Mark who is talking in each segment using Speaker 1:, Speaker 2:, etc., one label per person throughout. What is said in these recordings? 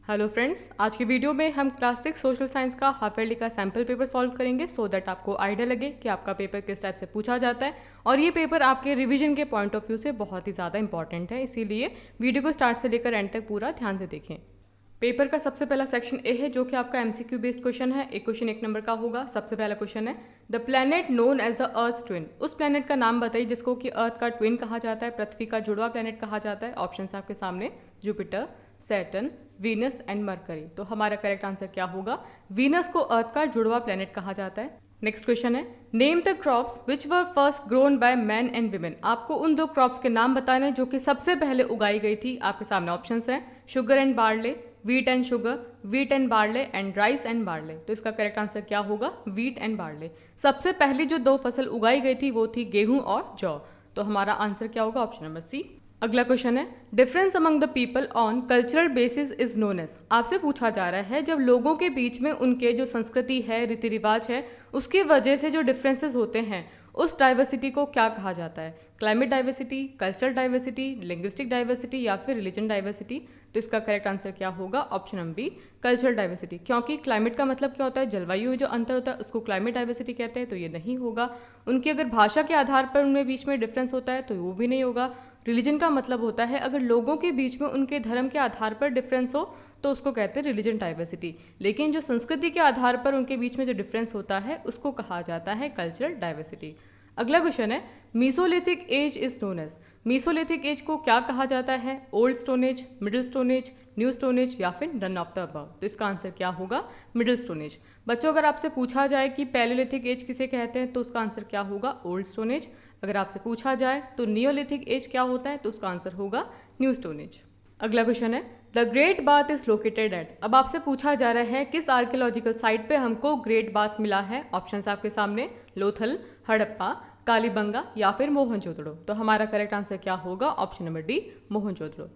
Speaker 1: Hello friends, आज की video में हम क्लास 6 सोशल साइंस का हाफ ईयरली का सैम्पल पेपर सॉल्व करेंगे सो दैट आपको आइडिया लगे कि आपका पेपर किस टाइप से पूछा जाता है। और ये पेपर आपके रिवीजन के पॉइंट ऑफ व्यू से बहुत ही ज़्यादा इंपॉर्टेंट है, इसीलिए वीडियो को स्टार्ट से लेकर एंड तक पूरा ध्यान से देखें। पेपर का सबसे पहला सेक्शन ए है जो कि आपका एमसीक्यू बेस्ड क्वेश्चन है। एक क्वेश्चन 1 नंबर का होगा। सबसे पहला क्वेश्चन है, the planet known as the earth twin. उस प्लैनेट का नाम बताइए जिसको कि अर्थ का ट्विन कहा जाता है, पृथ्वी का जुड़वा प्लैनेट कहा जाता है। ऑप्शंस आपके सामने, Jupiter, Saturn, Venus and mercury. तो हमारा करेक्ट आंसर क्या होगा? वीनस को अर्थ का जुड़वा प्लैनेट कहा जाता है। नेक्स्ट क्वेश्चन है, name the crops which were first grown by man and women. आपको उन दो क्रॉप्स के नाम बताने हैं जो कि सबसे पहले उगाई गई थी। आपके सामने ऑप्शंस हैं, sugar and barley, wheat and sugar, wheat and barley and rice and barley. तो इसका करेक्ट आंसर क्या होगा? Wheat and barley. सबसे पहली जो दो फसल उगाई गई थी वो थी गेहूं और जौ। तो हमारा आंसर क्या होगा? Option number C. अगला क्वेश्चन है, difference among the people on cultural basis is known as. आपसे पूछा जा रहा है जब लोगों के बीच में उनके जो संस्कृति है, रीति रिवाज है, उसकी वजह से जो डिफरेंसेस होते हैं उस डाइवर्सिटी को क्या कहा जाता है? Climate diversity, cultural diversity, linguistic diversity या फिर रिलीजन डाइवर्सिटी। तो इसका करेक्ट आंसर क्या होगा? Option number B, cultural diversity. क्योंकि क्लाइमेट का मतलब क्या होता है? जलवायु में जो अंतर होता है उसको क्लाइमेट डाइवर्सिटी कहते हैं, तो ये नहीं होगा। उनकी अगर भाषा के आधार पर उनमें बीच में डिफरेंस होता है तो वो भी नहीं होगा। रिलीजन का मतलब होता है अगर लोगों के बीच में उनके धर्म के आधार पर डिफरेंस हो तो उसको कहते हैं रिलीजन डाइवर्सिटी। लेकिन जो संस्कृति के आधार पर उनके बीच में जो डिफरेंस होता है उसको कहा जाता है कल्चरल डाइवर्सिटी। अगला क्वेश्चन है, mesolithic age is known as. Mesolithic age को क्या कहा जाता है? Old stone age, middle stone age, new stone age या फिर नन ऑफ द अबव। तो इसका आंसर क्या होगा? Middle stone as. बच्चों, अगर आपसे पूछा जाए कि पैलियोलिथिक एज किसे कहते हैं तो उसका आंसर क्या होगा? Old stone as. अगर आपसे पूछा जाए तो नियोलिथिक एज क्या होता है तो उसका आंसर होगा न्यू स्टोन एज। अगला क्वेश्चन है, the great bath is located at. अब आपसे पूछा जा रहा है किस आर्कियोलॉजिकल साइट पे हमको ग्रेट बाथ मिला है। ऑप्शंस आपके सामने, लोथल, हड़प्पा, कालीबंगा या फिर मोहनजोदड़ो। तो हमारा करेक्ट आंसर क्या होगा? Option number D, Mohenjodaro.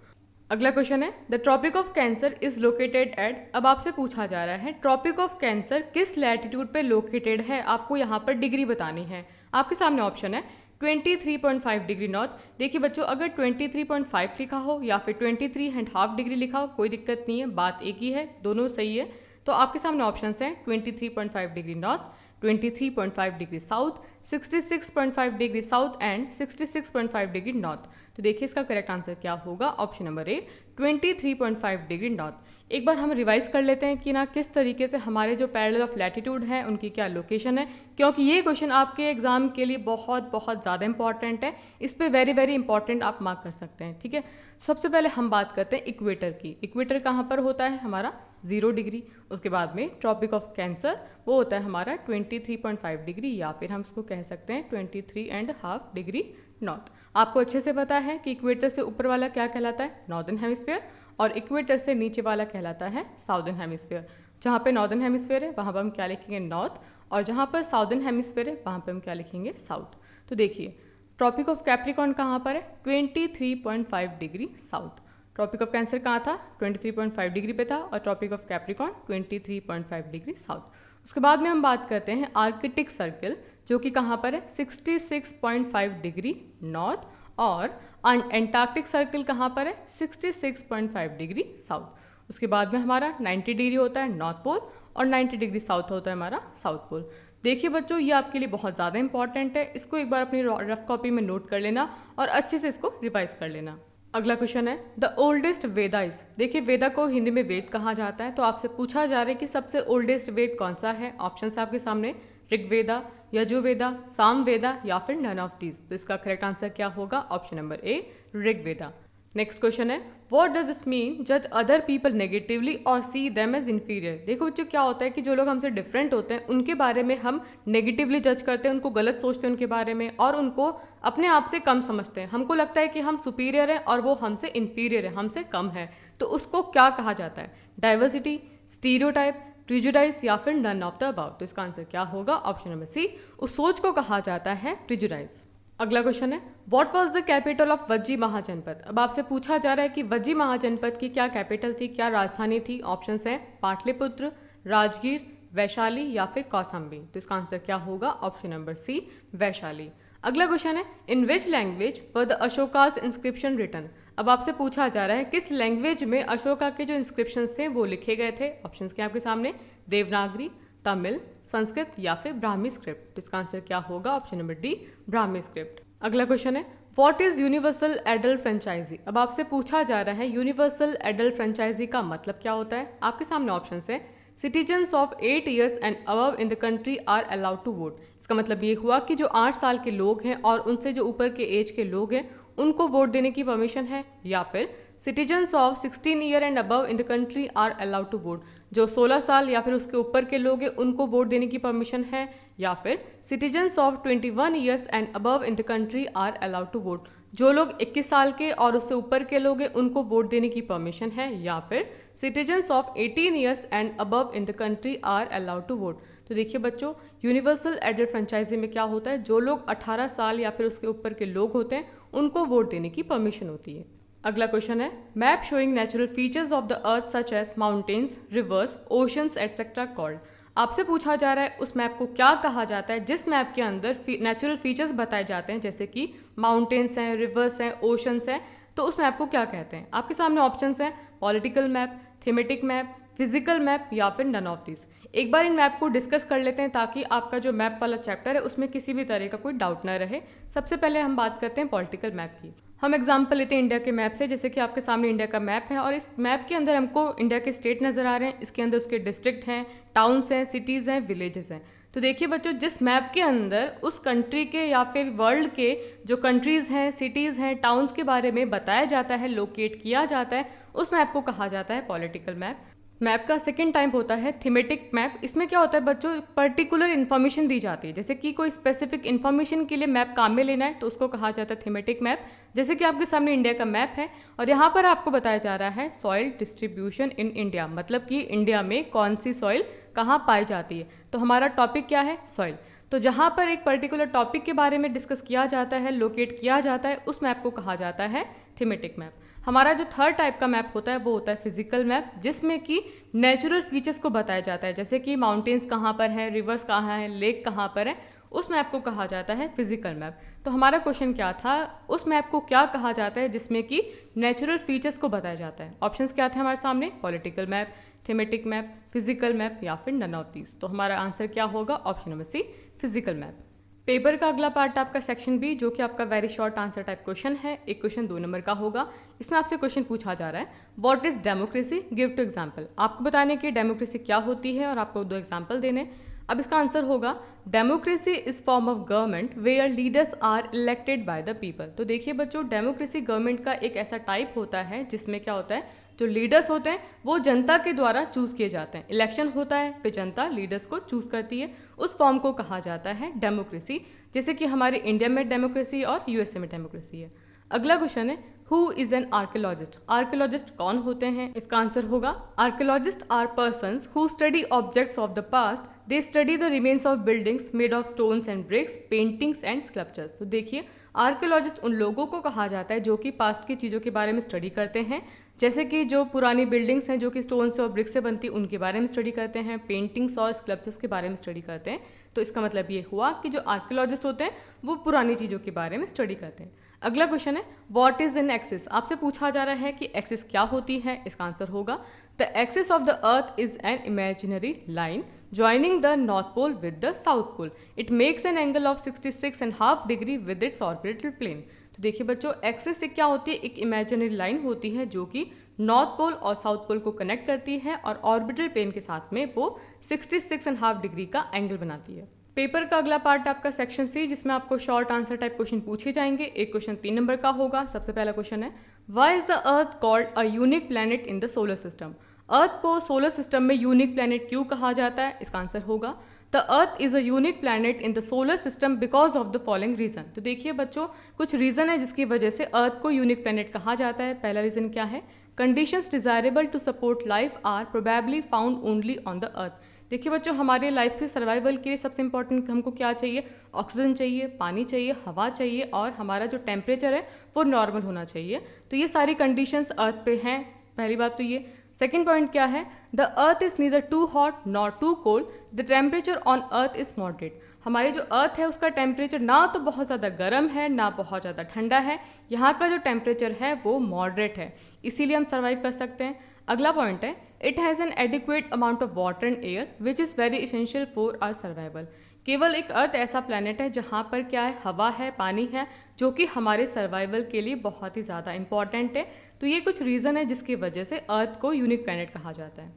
Speaker 1: अगला क्वेश्चन है, the tropic of cancer is located at. अब आपसे पूछा जा रहा है ट्रॉपिक ऑफ कैंसर किस लैटिट्यूड पे लोकेटेड है, आपको यहाँ पर डिग्री बतानी है। आपके सामने ऑप्शन है 23.5 डिग्री नॉर्थ। देखिए बच्चों, अगर 23.5 लिखा हो या फिर 23.5 डिग्री लिखा हो कोई दिक्कत नहीं है, बात एक ही है, दोनों सही है। तो आपके सामने ऑप्शंस हैं 23.5 degree north, 23.5 degree south, 66.5 degree south and 66.5 degree north. तो देखिए इसका करेक्ट आंसर क्या होगा? Option number A, 23.5 degree north. एक बार हम रिवाइज कर लेते हैं कि ना किस तरीके से हमारे जो पैरेलल ऑफ लैटिट्यूड है उनकी क्या लोकेशन है, क्योंकि ये क्वेश्चन आपके एग्जाम के लिए बहुत बहुत ज़्यादा इंपॉर्टेंट है। इस पे वेरी वेरी इंपॉर्टेंट आप मार्क कर सकते हैं। ठीक है, सबसे पहले हम बात करते हैं इक्वेटर की। इक्वेटर कहाँ पर होता है? हमारा 0 डिग्री। उसके बाद में ट्रॉपिक ऑफ कैंसर वो होता है हमारा 23.5 डिग्री या फिर हम उसको कह सकते हैं 23.5 डिग्री नॉर्थ। आपको अच्छे से पता है कि इक्वेटर से ऊपर वाला क्या कहलाता है? Northern hemisphere. और इक्वेटर से नीचे वाला कहलाता है साउदर्न हेमिस्फीयर। जहाँ पे नॉर्दर्न हेमिस्फीयर है वहाँ पर हम क्या लिखेंगे? नॉर्थ। और जहाँ पर साउदर्न हेमिस्फीयर है वहाँ पर हम क्या लिखेंगे? साउथ। तो देखिए ट्रॉपिक ऑफ कैप्रिकॉर्न कहाँ पर है? 23.5 degree south. Tropic of cancer कहाँ था? 23.5 डिग्री पे था। और tropic of capricorn 23.5 degree south. उसके बाद में हम बात करते हैं आर्कटिक सर्कल जो कि कहाँ पर है? 66.5 डिग्री नॉर्थ। और एंटार्क्टिक सर्कल कहाँ पर है? 66.5 डिग्री साउथ। उसके बाद में हमारा 90 डिग्री होता है नॉर्थ पोल और 90 डिग्री साउथ होता है हमारा साउथ पोल। देखिए बच्चों, ये आपके लिए बहुत ज़्यादा इंपॉर्टेंट है, इसको एक बार अपनी रफ कॉपी में नोट कर लेना और अच्छे से इसको रिवाइज कर लेना। अगला क्वेश्चन है, द ओल्डेस्ट वेदा इज। देखिए वेदा को हिंदी में वेद कहा जाता है, तो आपसे पूछा जा रहा है कि सबसे ओल्डेस्ट वेद कौन सा है। ऑप्शंस आपके सामने, ऋग्वेदा, यजुर्वेदा, सामवेदा या फिर नन ऑफ दीज। तो इसका करेक्ट आंसर क्या होगा? Option number A, Rigveda. Next question है, व्हाट डज दिस मीन जज अदर पीपल नेगेटिवली और सी देम एज इन्फीरियर। देखो बच्चों, क्या होता है कि जो लोग हमसे डिफरेंट होते हैं उनके बारे में हम नेगेटिवली जज करते हैं, उनको गलत सोचते हैं उनके बारे में और उनको अपने आप से कम समझते हैं। हमको लगता है कि हम सुपीरियर हैं और वो हमसे इन्फीरियर है, हमसे कम है। तो उसको क्या कहा जाता है? डाइवर्सिटी, स्टीरियोटाइप, प्रिजुडाइज या फिर नन ऑफ द अबव। तो इसका आंसर क्या होगा? ऑप्शन नंबर सी, उस सोच को कहा जाता है प्रिजुडाइज। अगला क्वेश्चन है, what was the capital of Vajji Mahajanapada. अब आपसे पूछा जा रहा है कि वज्जी महाजनपद की क्या कैपिटल थी, क्या राजधानी थी। ऑप्शंस हैं पाटलिपुत्र, राजगीर, वैशाली या फिर कौशाम्बी। तो इसका आंसर क्या होगा? Option number C, Vaishali. अगला क्वेश्चन है, in which language were the Ashoka's inscription written. अब आपसे पूछा जा रहा है किस लैंग्वेज में अशोका के जो इंस्क्रिप्शंस थे वो लिखे गए थे। ऑप्शंस क्या आपके सामने, देवनागरी, तमिल, संस्कृत या फिर ब्राह्मी स्क्रिप्ट। तो इसका आंसर क्या होगा, option number D, Brahmi script. अगला क्वेश्चन है what is universal adult franchise. अब आपसे पूछा जा रहा है यूनिवर्सल एडल्ट फ्रेंचाइजी का मतलब क्या होता है। आपके सामने ऑप्शन है citizens of 8 years and above in the country are allowed to vote. इसका मतलब ये हुआ कि जो 8 साल के लोग हैं और उनसे जो ऊपर के एज के लोग हैं उनको वोट देने की परमिशन है, या फिर citizens of 16 year and above in the country are allowed to vote, जो 16 साल या फिर उसके ऊपर के लोग हैं उनको वोट देने की परमिशन है, या फिर citizens of 21 years and above in the country are allowed to vote, जो लोग 21 साल के और उससे ऊपर के लोग हैं उनको वोट देने की परमिशन है, या फिर citizens of 18 years and above in the country are allowed to vote. तो देखिए बच्चों, यूनिवर्सल एडल्ट फ्रेंचाइजी में क्या होता है, जो लोग 18 साल या फिर उसके ऊपर के लोग होते हैं उनको वोट देने की परमिशन होती है। अगला क्वेश्चन है map showing natural features of the earth such as mountains, rivers, oceans etcetera called. आपसे पूछा जा रहा है उस मैप को क्या कहा जाता है जिस मैप के अंदर नेचुरल फीचर्स बताए जाते हैं, जैसे कि माउंटेन्स हैं, रिवर्स हैं, ओशंस हैं, तो उस मैप को क्या कहते हैं। आपके सामने ऑप्शंस हैं political map, thematic map, physical map या फिर नन ऑफ दिस। एक बार इन मैप को डिस्कस कर लेते हैं ताकि आपका जो मैप वाला चैप्टर है उसमें किसी भी तरह का कोई डाउट ना रहे। सबसे पहले हम बात करते हैं पॉलिटिकल मैप की। हम एग्जाम्पल लेते हैं इंडिया के मैप से, जैसे कि आपके सामने इंडिया का मैप है और इस मैप के अंदर हमको इंडिया के स्टेट नज़र आ रहे हैं, इसके अंदर उसके डिस्ट्रिक्ट हैं, टाउन्स हैं, सिटीज़ हैं, विलेजेस हैं। तो देखिए बच्चों, जिस मैप के अंदर उस कंट्री के या फिर वर्ल्ड के जो कंट्रीज़ हैं, सिटीज़ हैं, टाउन्स के बारे में बताया जाता है, लोकेट किया जाता है, उस मैप को कहा जाता है पॉलिटिकल मैप। मैप का सेकंड टाइप होता है थीमेटिक मैप। इसमें क्या होता है बच्चों, पर्टिकुलर इन्फॉर्मेशन दी जाती है, जैसे कि कोई स्पेसिफिक इन्फॉर्मेशन के लिए मैप काम में लेना है तो उसको कहा जाता है थीमेटिक मैप। जैसे कि आपके सामने इंडिया का मैप है और यहाँ पर आपको बताया जा रहा है सॉइल डिस्ट्रीब्यूशन इन इंडिया, मतलब कि इंडिया में कौन सी सॉइल कहाँ पाई जाती है। तो हमारा टॉपिक क्या है, सॉइल। तो जहाँ पर एक पर्टिकुलर टॉपिक के बारे में डिस्कस किया जाता है, लोकेट किया जाता है, उस मैप को कहा जाता है थीमेटिक मैप। हमारा जो थर्ड टाइप का मैप होता है वो होता है फिजिकल मैप, जिसमें कि नेचुरल फीचर्स को बताया जाता है, जैसे कि माउंटेन्स कहाँ पर है, रिवर्स कहाँ है, लेक कहाँ पर है, उस मैप को कहा जाता है फिजिकल मैप। तो हमारा क्वेश्चन क्या था, उस मैप को क्या कहा जाता है जिसमें कि नेचुरल फीचर्स को बताया जाता है। ऑप्शंस क्या थे हमारे सामने, political map, thematic map, physical map या फिर नन ऑफ दीज। तो हमारा आंसर क्या होगा, option number C, physical map. Paper का अगला पार्ट आपका सेक्शन बी, जो कि आपका very short answer type question है। एक क्वेश्चन 2 नंबर का होगा। इसमें आपसे क्वेश्चन पूछा जा रहा है what is democracy, give two example. आपको बताने की डेमोक्रेसी क्या होती है और आपको 2 एग्जाम्पल देने। अब इसका आंसर होगा democracy is form of government where leaders are elected by the people. तो देखिए बच्चों, डेमोक्रेसी गवर्नमेंट का एक ऐसा टाइप होता है जिसमें क्या होता है, जो लीडर्स होते हैं वो जनता के द्वारा चूज किए जाते हैं। इलेक्शन होता है, फिर जनता लीडर्स को चूज करती है, उस फॉर्म को कहा जाता है डेमोक्रेसी, जैसे कि हमारे इंडिया में डेमोक्रेसी और यूएसए में डेमोक्रेसी है। अगला क्वेश्चन है who is an archaeologist. Archaeologist कौन होते हैं, इसका आंसर होगा archaeologist are persons who study objects of the past, they study the remains of buildings made of stones and bricks, paintings and sculptures. तो देखिए, आर्कियोलॉजिस्ट उन लोगों को कहा जाता है जो कि पास्ट की चीज़ों के बारे में स्टडी करते हैं, जैसे कि जो पुरानी बिल्डिंग्स हैं जो कि स्टोन से और ब्रिक से बनती उनके बारे में स्टडी करते हैं, पेंटिंग्स और स्कल्पचर्स के बारे में स्टडी करते हैं। तो इसका मतलब ये हुआ कि जो आर्कियोलॉजिस्ट होते हैं वो पुरानी चीज़ों के बारे में स्टडी करते हैं। अगला क्वेश्चन है व्हाट इज एन एक्सिस। आपसे पूछा जा रहा है कि एक्सिस क्या होती है, इसका आंसर होगा the axis of the earth is an imaginary line joining the north pole with the south pole. It makes an angle of 66.5 degree with its orbital plane. तो देखिए बच्चों, एक्सिस से क्या होती है, एक इमेजिनरी लाइन होती है जो कि नॉर्थ पोल और साउथ पोल को कनेक्ट करती है और ऑर्बिटल प्लेन के साथ में वो 66.5 डिग्री का एंगल बनाती है। पेपर का अगला पार्ट आपका सेक्शन सी, जिसमें आपको शॉर्ट आंसर टाइप क्वेश्चन पूछे जाएंगे। एक क्वेश्चन 3 नंबर का होगा। सबसे पहला क्वेश्चन है why is the earth called a unique planet in the solar system. Earth को सोलर सिस्टम में यूनिक प्लैनेट क्यों कहा जाता है, इसका आंसर होगा the earth is a unique planet in the solar system because of the following reason. तो देखिए बच्चों, कुछ रीजन है जिसकी वजह से अर्थ को यूनिक प्लैनेट कहा जाता है। पहला रीजन क्या है, conditions desirable to support life are probably found only on the earth. देखिए बच्चों, हमारे लाइफ के सर्वाइवल के लिए सबसे इंपॉर्टेंट हमको क्या चाहिए, ऑक्सीजन चाहिए, पानी चाहिए, हवा चाहिए और हमारा जो टेम्परेचर है वो नॉर्मल होना चाहिए। तो ये सारी कंडीशंस अर्थ पे हैं, पहली बात तो ये। सेकेंड पॉइंट क्या है, the earth is neither too hot nor too cold, the temperature on earth is moderate. हमारी जो अर्थ है उसका टेम्परेचर ना तो बहुत ज़्यादा गर्म है ना बहुत ज़्यादा ठंडा है, यहाँ का जो टेम्परेचर है वो मॉडरेट है, इसीलिए हम सर्वाइव कर सकते हैं। अगला पॉइंट है, it has an adequate amount of water and air which is very essential for our survival. केवल एक अर्थ ऐसा प्लैनेट है जहाँ पर क्या है, हवा है, पानी है, जो कि हमारे सर्वाइवल के लिए बहुत ही ज़्यादा इंपॉर्टेंट है। तो ये कुछ रीज़न है जिसकी वजह से अर्थ को यूनिक प्लैनेट कहा जाता है।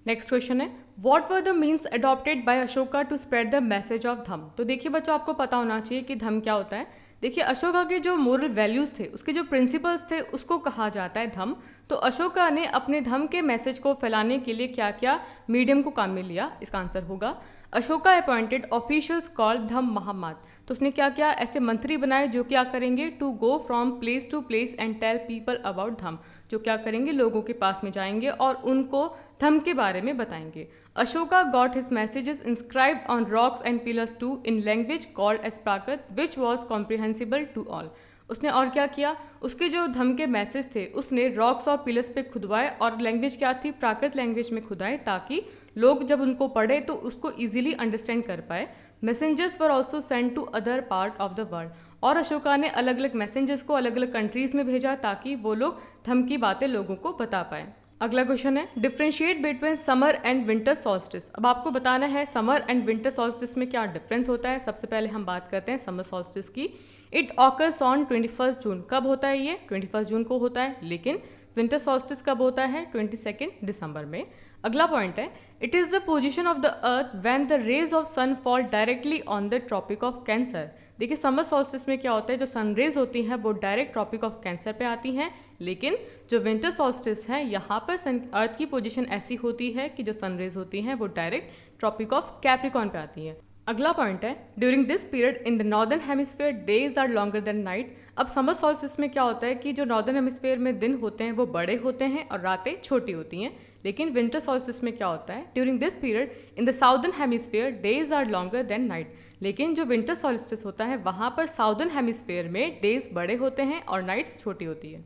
Speaker 1: नेक्स्ट क्वेश्चन है, what were the means adopted by Ashoka to spread the message of Dhamma. तो देखिए बच्चों, आपको पता होना चाहिए कि धम्म क्या होता है। देखिए अशोका के जो मोरल वैल्यूज़ थे, उसके जो प्रिंसिपल्स थे, उसको कहा जाता है धम्म। तो अशोका ने अपने धम्म के मैसेज को फैलाने के लिए क्या क्या मीडियम को काम में लिया, इसका आंसर होगा अशोका अपॉइंटेड ऑफिशियल्स कॉल्ड धम्म महामात। तो उसने क्या क्या ऐसे मंत्री बनाए जो क्या करेंगे, to go from place to place and tell people about Dhamma, जो क्या करेंगे, लोगों के पास में जाएंगे और उनको धम्म के बारे में बताएंगे। Ashoka got his messages inscribed on rocks and pillars to in language called as Prakrit which was comprehensible to all. उसने और क्या किया, उसके जो धम्म के मैसेज थे उसने रॉक्स और पिलर्स पे खुदवाए और लैंग्वेज क्या थी, प्राकृत लैंग्वेज में खुदाए, ताकि लोग जब उनको पढ़े तो उसको ईजिली अंडरस्टैंड कर पाए। Messengers were also send to other part of the world, और अशोका ने अलग अलग मैसेंजर्स को अलग अलग कंट्रीज़ में भेजा ताकि वो लोग धम्म की बातें लोगों को बता पाए। अगला क्वेश्चन है, differentiate between summer and winter solstice. अब आपको बताना है समर एंड विंटर सॉल्स्टिस में क्या डिफरेंस होता है। सबसे पहले हम बात करते हैं समर सॉल्स्टिस की। इट ऑकर्स ऑन 21 जून। कब होता है ये, 21 जून को होता है, लेकिन विंटर सॉल्स्टिस कब होता है, 22 दिसंबर में। अगला पॉइंट है, it is the position of the earth when the rays of sun fall directly on the tropic of cancer. देखिए समर सॉल्स्टिस में क्या होता है, जो सनरेज होती हैं वो डायरेक्ट ट्रॉपिक ऑफ कैंसर पे आती हैं, लेकिन जो विंटर सॉल्स्टिस है यहाँ पर अर्थ की पोजीशन ऐसी होती है कि जो सनरेज होती हैं वो डायरेक्ट ट्रॉपिक ऑफ कैप्रिकॉन पे आती हैं। अगला पॉइंट है, during this period in the northern hemisphere days are longer than night. अब समर सॉल्स्टिस में क्या होता है कि जो नॉर्दर्न हेमिस्फीयर में दिन होते हैं वो बड़े होते हैं और रातें छोटी होती हैं, लेकिन विंटर सॉल्स्टिस में क्या होता है, during this period in the southern hemisphere days are longer than night. लेकिन जो विंटर सॉल्स्टिस होता है वहाँ पर साउदर्न हेमिस्फीयर में डेज बड़े होते हैं और नाइट्स छोटी होती है।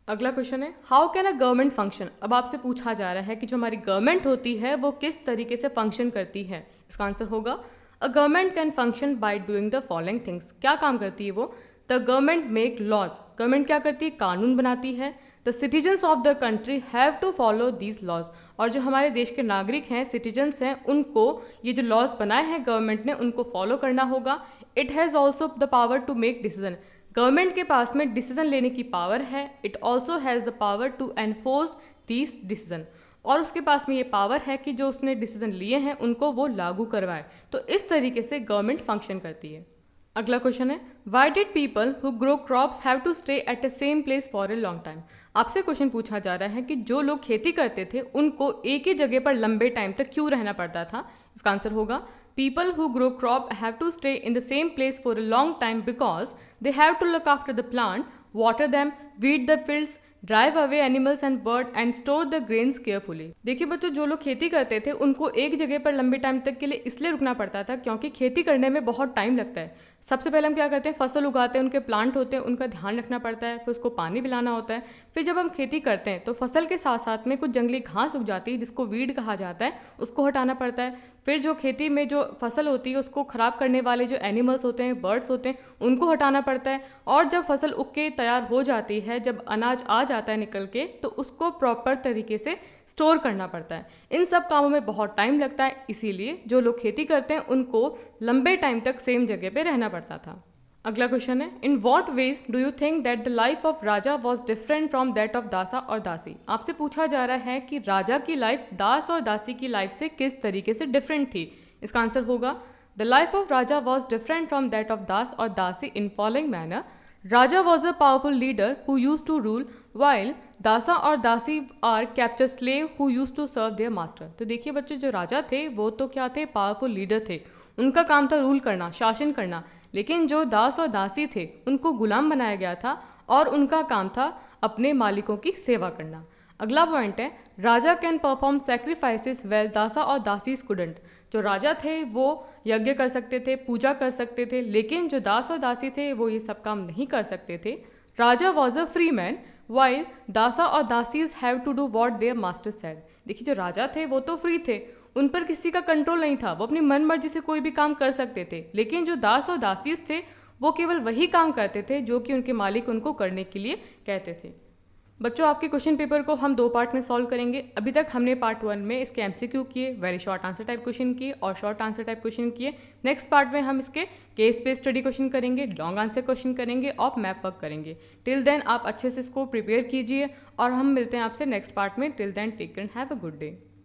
Speaker 1: अगला क्वेश्चन है, how can a government function. अब आपसे पूछा जा रहा है कि जो हमारी गवर्नमेंट होती है वो किस तरीके से फंक्शन करती है। इसका आंसर होगा a government can function by doing the following things. क्या काम करती है वो, the government make laws. Government क्या करती है, कानून बनाती है। The citizens of the country have to follow these laws. और जो हमारे देश के नागरिक हैं, सिटीजन्स हैं, उनको ये जो लॉज बनाए हैं गवर्नमेंट ने उनको फॉलो करना होगा। It has also the power to make decision. Government के पास में डिसीजन लेने की पावर है। It also has the power to enforce these decision. और उसके पास में ये पावर है कि जो उसने डिसीजन लिए हैं उनको वो लागू करवाए। तो इस तरीके से गवर्नमेंट फंक्शन करती है। अगला क्वेश्चन है, why did people who grow crops have to stay at the same place for a long time. आपसे क्वेश्चन पूछा जा रहा है कि जो लोग खेती करते थे उनको एक ही जगह पर लंबे टाइम तक क्यों रहना पड़ता था। इसका आंसर होगा people who grow crop have to stay in the same place for a long time because they have to look after the plant, water them, weed the fields, drive away animals and bird and store the grains carefully. देखिए बच्चों, जो लोग खेती करते थे उनको एक जगह पर लंबे टाइम तक के लिए इसलिए रुकना पड़ता था क्योंकि खेती करने में बहुत टाइम लगता है। सबसे पहले हम क्या करते हैं, फसल उगाते हैं, उनके प्लांट होते हैं, उनका ध्यान रखना पड़ता है, फिर उसको पानी पिलाना होता है। फिर जब हम खेती करते हैं तो फसल के साथ साथ में कुछ जंगली घास उग जाती है जिसको वीड कहा जाता है, उसको हटाना पड़ता है। फिर जो खेती में जो फसल होती है उसको ख़राब करने वाले जो एनिमल्स होते हैं, बर्ड्स होते हैं, उनको हटाना पड़ता है। और जब फसल उग के तैयार हो जाती है, जब अनाज आ जाता है निकल के, तो उसको प्रॉपर तरीके से स्टोर करना पड़ता है। इन सब कामों में बहुत टाइम लगता है, इसीलिए जो लोग खेती करते हैं उनको लंबे टाइम तक सेम जगह पे रहना पड़ता था। अगला क्वेश्चन है, in what veg do you think that the life of raja was different from that of दासा और दासी। आपसे पूछा जा रहा है कि राजा की लाइफ दास और दासी की लाइफ से किस तरीके से डिफरेंट थी। इसका आंसर होगा the life of raja was different from that of dasa और dasi in following manner. Raja was a powerful leader who use to rule while dasa और dasi are capture slave who use to serve their master. तो देखिए बच्चों, जो राजा थे वो तो क्या थे, पावरफुल लीडर थे, उनका काम था रूल करना, शासन करना। लेकिन जो दास और दासी थे उनको गुलाम बनाया गया था और उनका काम था अपने मालिकों की सेवा करना। अगला पॉइंट है, राजा कैन परफॉर्म सेक्रीफाइसेस वेल दासा और दासी कुडंट। जो राजा थे वो यज्ञ कर सकते थे, पूजा कर सकते थे, लेकिन जो दास और दासी थे वो ये सब काम नहीं कर सकते थे। Raja was a free man while dasa और dasis have to do what their master said. देखिए जो राजा थे वो तो फ्री थे, उन पर किसी का कंट्रोल नहीं था, वो अपनी मन मर्जी से कोई भी काम कर सकते थे। लेकिन जो दास और दासीज थे वो केवल वही काम करते थे जो कि उनके मालिक उनको करने के लिए कहते थे। बच्चों आपके क्वेश्चन पेपर को हम 2 पार्ट में सॉल्व करेंगे। अभी तक हमने पार्ट 1 में इसके एमसीक्यू किए, very short answer type question किए और शॉर्ट आंसर टाइप क्वेश्चन किए। नेक्स्ट पार्ट में हम इसके केस बेस्ड स्टडी क्वेश्चन करेंगे, लॉन्ग आंसर क्वेश्चन करेंगे और मैप वर्क करेंगे। टिल देन आप अच्छे से इसको प्रिपेयर कीजिए और हम मिलते हैं आपसे नेक्स्ट पार्ट में। Till then take care and have a good day.